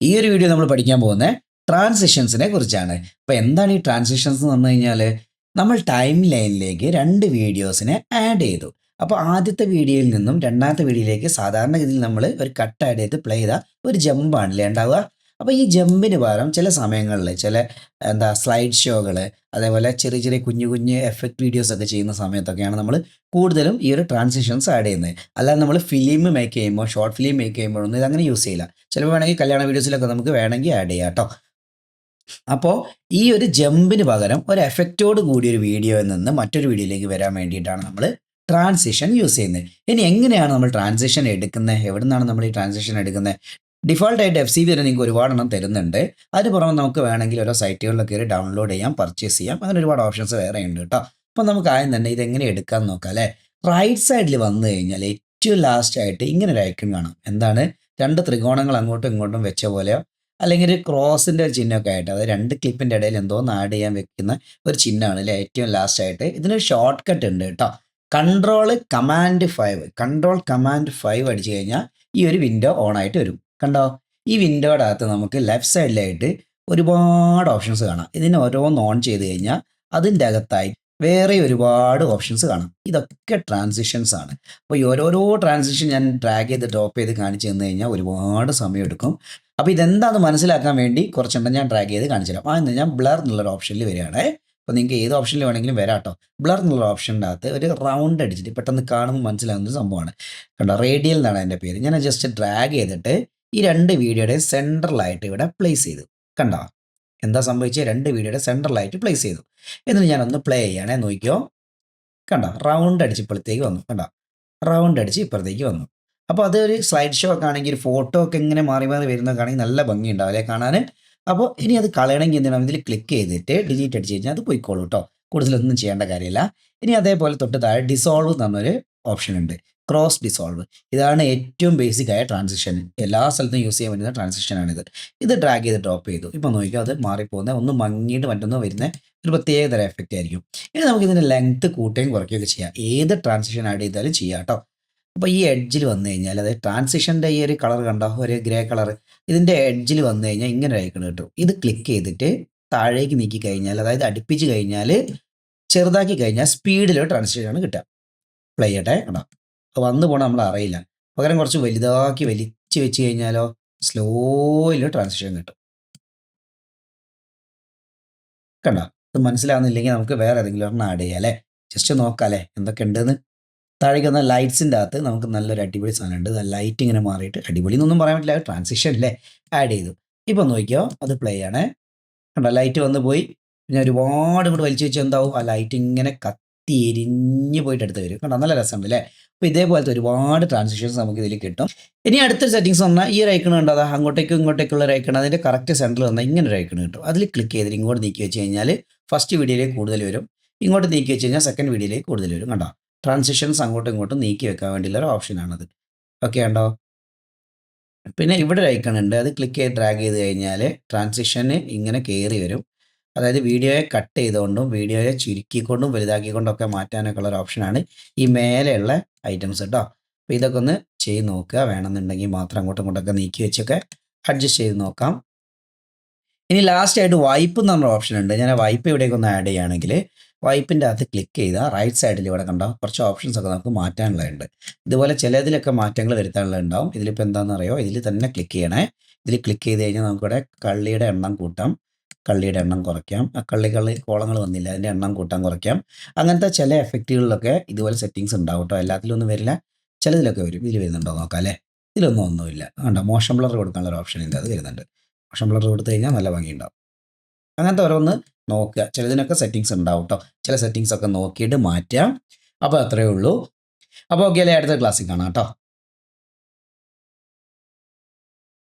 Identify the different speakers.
Speaker 1: ഈ ഒരു വീഡിയോ നമ്മൾ പഠിക്കാൻ പോകുന്നത് ട്രാൻസിഷൻസിനെ കുറിച്ചാണ്. അപ്പോൾ എന്താണ് ഈ ട്രാൻസിഷൻസ് എന്ന് പറഞ്ഞു കഴിഞ്ഞാൽ നമ്മൾ ടൈം ലൈനിലേക്ക് 2 വീഡിയോസിനെ ആഡ് ചെയ്തു. അപ്പോൾ ആദ്യത്തെ വീഡിയോയിൽ നിന്നും രണ്ടാമത്തെ വീഡിയോയിലേക്ക് സാധാരണഗതിയിൽ നമ്മൾ ഒരു കട്ട് ആഡ് ചെയ്ത് പ്ലേ ചെയ്ത ഒരു ജമ്പാണല്ലേ ഉണ്ടാവുക. അപ്പോൾ ഈ ജമ്പിന് പകരം ചില സമയങ്ങളിൽ ചില സ്ലൈഡ് ഷോകൾ, അതേപോലെ ചെറിയ ചെറിയ കുഞ്ഞു കുഞ്ഞ് എഫക്റ്റ് വീഡിയോസ് ഒക്കെ ചെയ്യുന്ന സമയത്തൊക്കെയാണ് നമ്മൾ കൂടുതലും ഈ ഒരു ട്രാൻസിഷൻസ് ആഡ് ചെയ്യുന്നത്. അല്ലാതെ നമ്മൾ ഫിലിം മേക്ക് ചെയ്യുമ്പോൾ, ഷോർട്ട് ഫിലിം മേക്ക് ചെയ്യുമ്പോഴൊന്നും ഇതങ്ങനെ യൂസ് ചെയ്യില്ല. ചിലപ്പോൾ വേണമെങ്കിൽ കല്യാണ വീഡിയോസിലൊക്കെ നമുക്ക് വേണമെങ്കിൽ ആഡ് ചെയ്യാം കേട്ടോ. അപ്പോൾ ഈ ഒരു ജമ്പിന് പകരം ഒരു എഫക്റ്റോട് കൂടിയ ഒരു വീഡിയോയിൽ നിന്ന് മറ്റൊരു വീഡിയോയിലേക്ക് വരാൻ വേണ്ടിയിട്ടാണ് നമ്മൾ ട്രാൻസിഷൻ യൂസ് ചെയ്യുന്നത്. ഇനി എങ്ങനെയാണ് നമ്മൾ ട്രാൻസിഷൻ എടുക്കുന്നത്, എവിടെ നിന്നാണ് നമ്മൾ ഈ ട്രാൻസിഷൻ എടുക്കുന്നത്? ഡിഫോൾട്ടായിട്ട് FCV വരെ നിങ്ങൾക്ക് ഒരുപാടെണ്ണം തരുന്നുണ്ട്. അതിന് പുറമെ നമുക്ക് വേണമെങ്കിൽ ഓരോ സൈറ്റുകളിലൊക്കെ കയറി ഡൗൺലോഡ് ചെയ്യാം, പർച്ചേസ് ചെയ്യാം. അങ്ങനെ ഒരുപാട് ഓപ്ഷൻസ് വേറെ ഉണ്ട് കേട്ടോ. അപ്പോൾ നമുക്ക് ആദ്യം തന്നെ ഇതെങ്ങനെ എടുക്കാമെന്ന് നോക്കാം അല്ലേ. റൈറ്റ് സൈഡിൽ വന്നു കഴിഞ്ഞാൽ ഏറ്റവും ലാസ്റ്റ് ആയിട്ട് ഇങ്ങനെ ഒരു ഐക്കൺ കാണാം. എന്താണ്? 2 ത്രികോണങ്ങൾ അങ്ങോട്ടും ഇങ്ങോട്ടും വെച്ച പോലെയോ അല്ലെങ്കിൽ ഒരു ക്രോസിൻ്റെ ഒരു ചിഹ്നമൊക്കെ ആയിട്ട്, അതായത് 2 ക്ലിപ്പിൻ്റെ ഇടയിൽ എന്തോന്ന് ആഡ് ചെയ്യാൻ വെക്കുന്ന ഒരു ചിഹ്നമാണ് അല്ലേ ഏറ്റവും ലാസ്റ്റ് ആയിട്ട്. ഇതിനൊരു ഷോർട്ട് കട്ട് ഉണ്ട് കേട്ടോ. കൺട്രോൾ കമാൻഡ് 5 അടിച്ചു കഴിഞ്ഞാൽ ഈ ഒരു വിൻഡോ ഓൺ ആയിട്ട് വരും. കണ്ടോ? ഈ വിൻഡോയുടെ അകത്ത് നമുക്ക് ലെഫ്റ്റ് സൈഡിലായിട്ട് ഒരുപാട് ഓപ്ഷൻസ് കാണാം. ഇതിനെ ഓരോന്ന് ഓൺ ചെയ്ത് കഴിഞ്ഞാൽ അതിൻ്റെ അകത്തായി വേറെ ഒരുപാട് ഓപ്ഷൻസ് കാണാം. ഇതൊക്കെ ട്രാൻസിഷൻസ് ആണ്. അപ്പോൾ ഈ ഓരോരോ ട്രാൻസിഷൻ ഞാൻ ഡ്രാഗ് ചെയ്ത് ഡ്രോപ്പ് ചെയ്ത് കാണിച്ചു തന്നു കഴിഞ്ഞാൽ ഒരുപാട് സമയം എടുക്കും. അപ്പോൾ ഇതെന്താണെന്ന് മനസ്സിലാക്കാൻ വേണ്ടി കുറച്ചെണ്ണം ഞാൻ ഡ്രാഗ് ചെയ്ത് കാണിച്ചു തരാം. ആദ്യം ഞാൻ ബ്ലർ എന്നുള്ളൊരു ഓപ്ഷനിൽ വരികയാണ്. അപ്പോൾ നിങ്ങൾക്ക് ഏത് ഓപ്ഷനിൽ വേണമെങ്കിലും വരാം കേട്ടോ. ബ്ലർ എന്നുള്ള ഓപ്ഷൻ്റെ അകത്ത് ഒരു റൗണ്ട് അടിച്ചിട്ട് പെട്ടെന്ന് കാണുമ്പോൾ മനസ്സിലാകുന്ന ഒരു സംഭവമാണ്. കണ്ടോ? റേഡിയൽ എന്നാണ് അതിൻ്റെ പേര്. ഞാൻ ജസ്റ്റ് ഡ്രാഗ് ചെയ്തിട്ട് ഈ 2 വീഡിയോയുടെ സെൻട്രലായിട്ട് ഇവിടെ പ്ലേസ് ചെയ്തു. കണ്ടോ? എന്താ സംഭവിച്ചത്? 2 വീഡിയോയുടെ സെൻട്രലായിട്ട് പ്ലേസ് ചെയ്തു. എന്നിട്ട് ഞാനൊന്ന് പ്ലേ ചെയ്യണേ, നോക്കിയോ. കണ്ടോ? റൗണ്ട് അടിച്ച് ഇപ്പുറത്തേക്ക് വന്നു. കണ്ടോ? റൗണ്ട് അടിച്ച് ഇപ്പുറത്തേക്ക് വന്നു. അപ്പോൾ അതൊരു സ്ലൈഡ് ഷോ ഒക്കെ ആണെങ്കിൽ, ഒരു ഫോട്ടോ ഒക്കെ ഇങ്ങനെ മാറി മാറി വരുന്നതൊക്കെ ആണെങ്കിൽ നല്ല ഭംഗി ഉണ്ടാവും അല്ലേ കാണാൻ. അപ്പോൾ ഇനി അത് കളയണമെങ്കിൽ എന്ത് ചെയ്യണം? ഇതിൽ ക്ലിക്ക് ചെയ്തിട്ട് ഡിലീറ്റ് അടിച്ച് കഴിഞ്ഞാൽ അത് പോയിക്കോളൂ കേട്ടോ. കൂടുതലൊന്നും ചെയ്യേണ്ട കാര്യമില്ല. ഇനി അതേപോലെ തൊട്ട് താഴെ ഡിസോൾവ് എന്നൊരു ഓപ്ഷൻ ഉണ്ട്. Cross dissolve. ഇതാണ് ഏറ്റവും ബേസിക് ആയ ട്രാൻസിഷൻ. എല്ലാ സ്ഥലത്തും യൂസ് ചെയ്യാൻ പറ്റുന്ന ട്രാൻസിഷനാണിത്. ഇത് ഡ്രാഗ് ചെയ്ത് ഡ്രോപ്പ് ചെയ്തു. ഇപ്പോൾ നോക്കിയാൽ അത് മാറിപ്പോകുന്നത്, ഒന്ന് മങ്ങിയിട്ട് മറ്റൊന്ന് വരുന്ന ഒരു പ്രത്യേക തരം എഫക്റ്റ് ആയിരിക്കും. ഇനി നമുക്ക് ഇതിൻ്റെ ലെങ്ത്ത് കൂട്ടുകയും കുറയ്ക്കുകയൊക്കെ ചെയ്യാം. ഏത് ട്രാൻസിഷൻ ആഡ് ചെയ്താലും ചെയ്യാം കേട്ടോ. അപ്പോൾ ഈ എഡ്ജിൽ വന്നു കഴിഞ്ഞാൽ, അതായത് ട്രാൻസിഷൻ്റെ ഈ ഒരു കളർ കണ്ടോ, ഒരു ഗ്രേ കളർ, ഇതിൻ്റെ എഡ്ജിൽ വന്നു കഴിഞ്ഞാൽ ഇങ്ങനെ ഒരു ഐക്കൺ കിട്ടും. ഇത് ക്ലിക്ക് ചെയ്തിട്ട് താഴേക്ക് നീക്കി കഴിഞ്ഞാൽ, അതായത് അടുപ്പിച്ച് കഴിഞ്ഞാൽ, ചെറുതാക്കി കഴിഞ്ഞാൽ സ്പീഡിലൊരു ട്രാൻസിഷനാണ് കിട്ടുക. പ്ലേ ചെയ്യട്ടെ. കണ്ടോ? വന്നു പോകണം നമ്മൾ അറിയില്ല. പകരം കുറച്ച് വലുതാക്കി വലിച്ച് വെച്ച് കഴിഞ്ഞാലോ സ്ലോയിൽ ട്രാൻസിഷൻ കിട്ടും. കണ്ടോ? ഇത് മനസ്സിലാവുന്നില്ലെങ്കിൽ നമുക്ക് വേറെ ഏതെങ്കിലും ഒരെണ്ണം ആഡ് ചെയ്യാം അല്ലേ. ജസ്റ്റ് നോക്കാം അല്ലേ എന്തൊക്കെ ഉണ്ടെന്ന്. താഴേക്ക് വന്ന ലൈറ്റ്സിൻ്റെ അകത്ത് നമുക്ക് നല്ലൊരു അടിപൊളി സാധനം ഉണ്ട്. ലൈറ്റ് ഇങ്ങനെ മാറിയിട്ട്, അടിപൊളി എന്നൊന്നും പറയാൻ പറ്റില്ല, ട്രാൻസിഷൻ അല്ലേ, ആഡ് ചെയ്തു. ഇപ്പോൾ നോക്കിയോ, അത് പ്ലേ ആണേ. കണ്ടോ? ലൈറ്റ് വന്ന് പോയി. പിന്നെ ഒരുപാട് ഇങ്ങോട്ട് വലിച്ചു വെച്ചാൽ എന്താവും? ആ ലൈറ്റ് ഇങ്ങനെ കത്തി എരിഞ്ഞ് പോയിട്ട് എടുത്ത് വരും. കണ്ടോ? നല്ല രസമുണ്ട് അല്ലേ. അപ്പോൾ ഇതേപോലത്തെ ഒരുപാട് ട്രാൻസിഷൻസ് നമുക്ക് ഇതിൽ കിട്ടും. ഇനി അടുത്തൊരു സെറ്റിങ്സ് വന്നാൽ ഈ ഒരു ഐക്കൺ കണ്ടോ, അതാ അങ്ങോട്ടേക്കും ഇങ്ങോട്ടേക്കുള്ള ഒരു ഐക്കൺ, അതിൻ്റെ കറക്റ്റ് സെൻറ്ററിൽ വന്നാൽ ഇങ്ങനെ ഒരു ഐക്കൺ കിട്ടും. അതിൽ ക്ലിക്ക് ചെയ്തിട്ട് ഇങ്ങോട്ട് നീക്കി വെച്ച് കഴിഞ്ഞാൽ ഫസ്റ്റ് വീഡിയോയിലേക്ക് കൂടുതൽ വരും. ഇങ്ങോട്ട് നീക്കി വെച്ച് കഴിഞ്ഞാൽ സെക്കൻഡ് വീഡിയോയിലേക്ക് കൂടുതൽ വരും. കണ്ടോ? ട്രാൻസിഷൻസ് അങ്ങോട്ടും ഇങ്ങോട്ടും നീക്കി വെക്കാൻ വേണ്ടിയുള്ള ഒരു ഓപ്ഷനാണത്. ഓക്കെ ഉണ്ടോ? പിന്നെ ഇവിടെ ഒരു ഐക്കൺ ഉണ്ട്. അത് ക്ലിക്ക് ചെയ്ത് ഡ്രാഗ് ചെയ്ത് കഴിഞ്ഞാൽ ട്രാൻസിഷന് ഇങ്ങനെ കയറി വരും. അതായത് വീഡിയോയെ കട്ട് ചെയ്തുകൊണ്ടും വീഡിയോയെ ചുരുക്കിക്കൊണ്ടും വലുതാക്കിക്കൊണ്ടും ഒക്കെ മാറ്റാനൊക്കെ ഉള്ള ഒരു ഓപ്ഷനാണ് ഈ മേലെയുള്ള ഐറ്റംസ് കേട്ടോ. അപ്പോൾ ഇതൊക്കെ ഒന്ന് ചെയ്ത് നോക്കുക. വേണമെന്നുണ്ടെങ്കിൽ മാത്രം അങ്ങോട്ടും ഇങ്ങോട്ടൊക്കെ നീക്കി വെച്ചൊക്കെ അഡ്ജസ്റ്റ് ചെയ്ത് നോക്കാം. ഇനി ലാസ്റ്റ് ആയിട്ട് വൈപ്പ് എന്ന് പറഞ്ഞ ഓപ്ഷൻ ഉണ്ട്. ഞാൻ ആ വൈപ്പ് ഇവിടേക്ക് ഒന്ന് ആഡ് ചെയ്യുകയാണെങ്കിൽ, വൈപ്പിൻ്റെ അകത്ത് ക്ലിക്ക് ചെയ്താൽ റൈറ്റ് സൈഡിൽ ഇവിടെ കണ്ടോ കുറച്ച് ഓപ്ഷൻസ് ഒക്കെ നമുക്ക് മാറ്റാനുള്ളതുണ്ട്. ഇതുപോലെ ചിലതിലൊക്കെ മാറ്റങ്ങൾ വരുത്താനുള്ളതുണ്ടാവും. ഇതിലിപ്പോൾ എന്താണെന്ന് അറിയോ, ഇതിൽ തന്നെ ക്ലിക്ക് ചെയ്യണേ. ഇതിൽ ക്ലിക്ക് ചെയ്ത് കഴിഞ്ഞാൽ നമുക്കിവിടെ കള്ളിയുടെ എണ്ണം കൂട്ടാം, കള്ളിയുടെ എണ്ണം കുറയ്ക്കാം. ആ കള്ളി കോളങ്ങൾ വന്നില്ല, അതിൻ്റെ എണ്ണം കൂട്ടാൻ കുറയ്ക്കാം. അങ്ങനത്തെ ചില എഫക്റ്റുകളിലൊക്കെ ഇതുപോലെ സെറ്റിങ്സ് ഉണ്ടാവും കേട്ടോ. എല്ലാത്തിലും ഒന്നും വരില്ല, ചിലതിലൊക്കെ വരും. ഇതിൽ വരുന്നുണ്ടോ നോക്കാം അല്ലേ. ഒന്നുമില്ല. കണ്ടോ? മോഷൻ ബ്ലർ കൊടുക്കാനുള്ള ഒരു ഓപ്ഷൻ ഉണ്ട്, അത് വരുന്നുണ്ട്. മോഷൻ ബ്ലർ കൊടുത്തു കഴിഞ്ഞാൽ നല്ല ഭംഗിയുണ്ടാവും. അങ്ങനത്തെ ഓരോന്ന് നോക്കുക. ചിലതിനൊക്കെ സെറ്റിങ്സ് ഉണ്ടാവും കേട്ടോ. ചില സെറ്റിങ്സ് ഒക്കെ നോക്കിയിട്ട് മാറ്റാം. അപ്പോൾ അത്രയേ ഉള്ളൂ. അപ്പോൾ ഓക്കെ അല്ലേ, അടുത്ത ക്ലാസ്സിൽ കാണാം കേട്ടോ.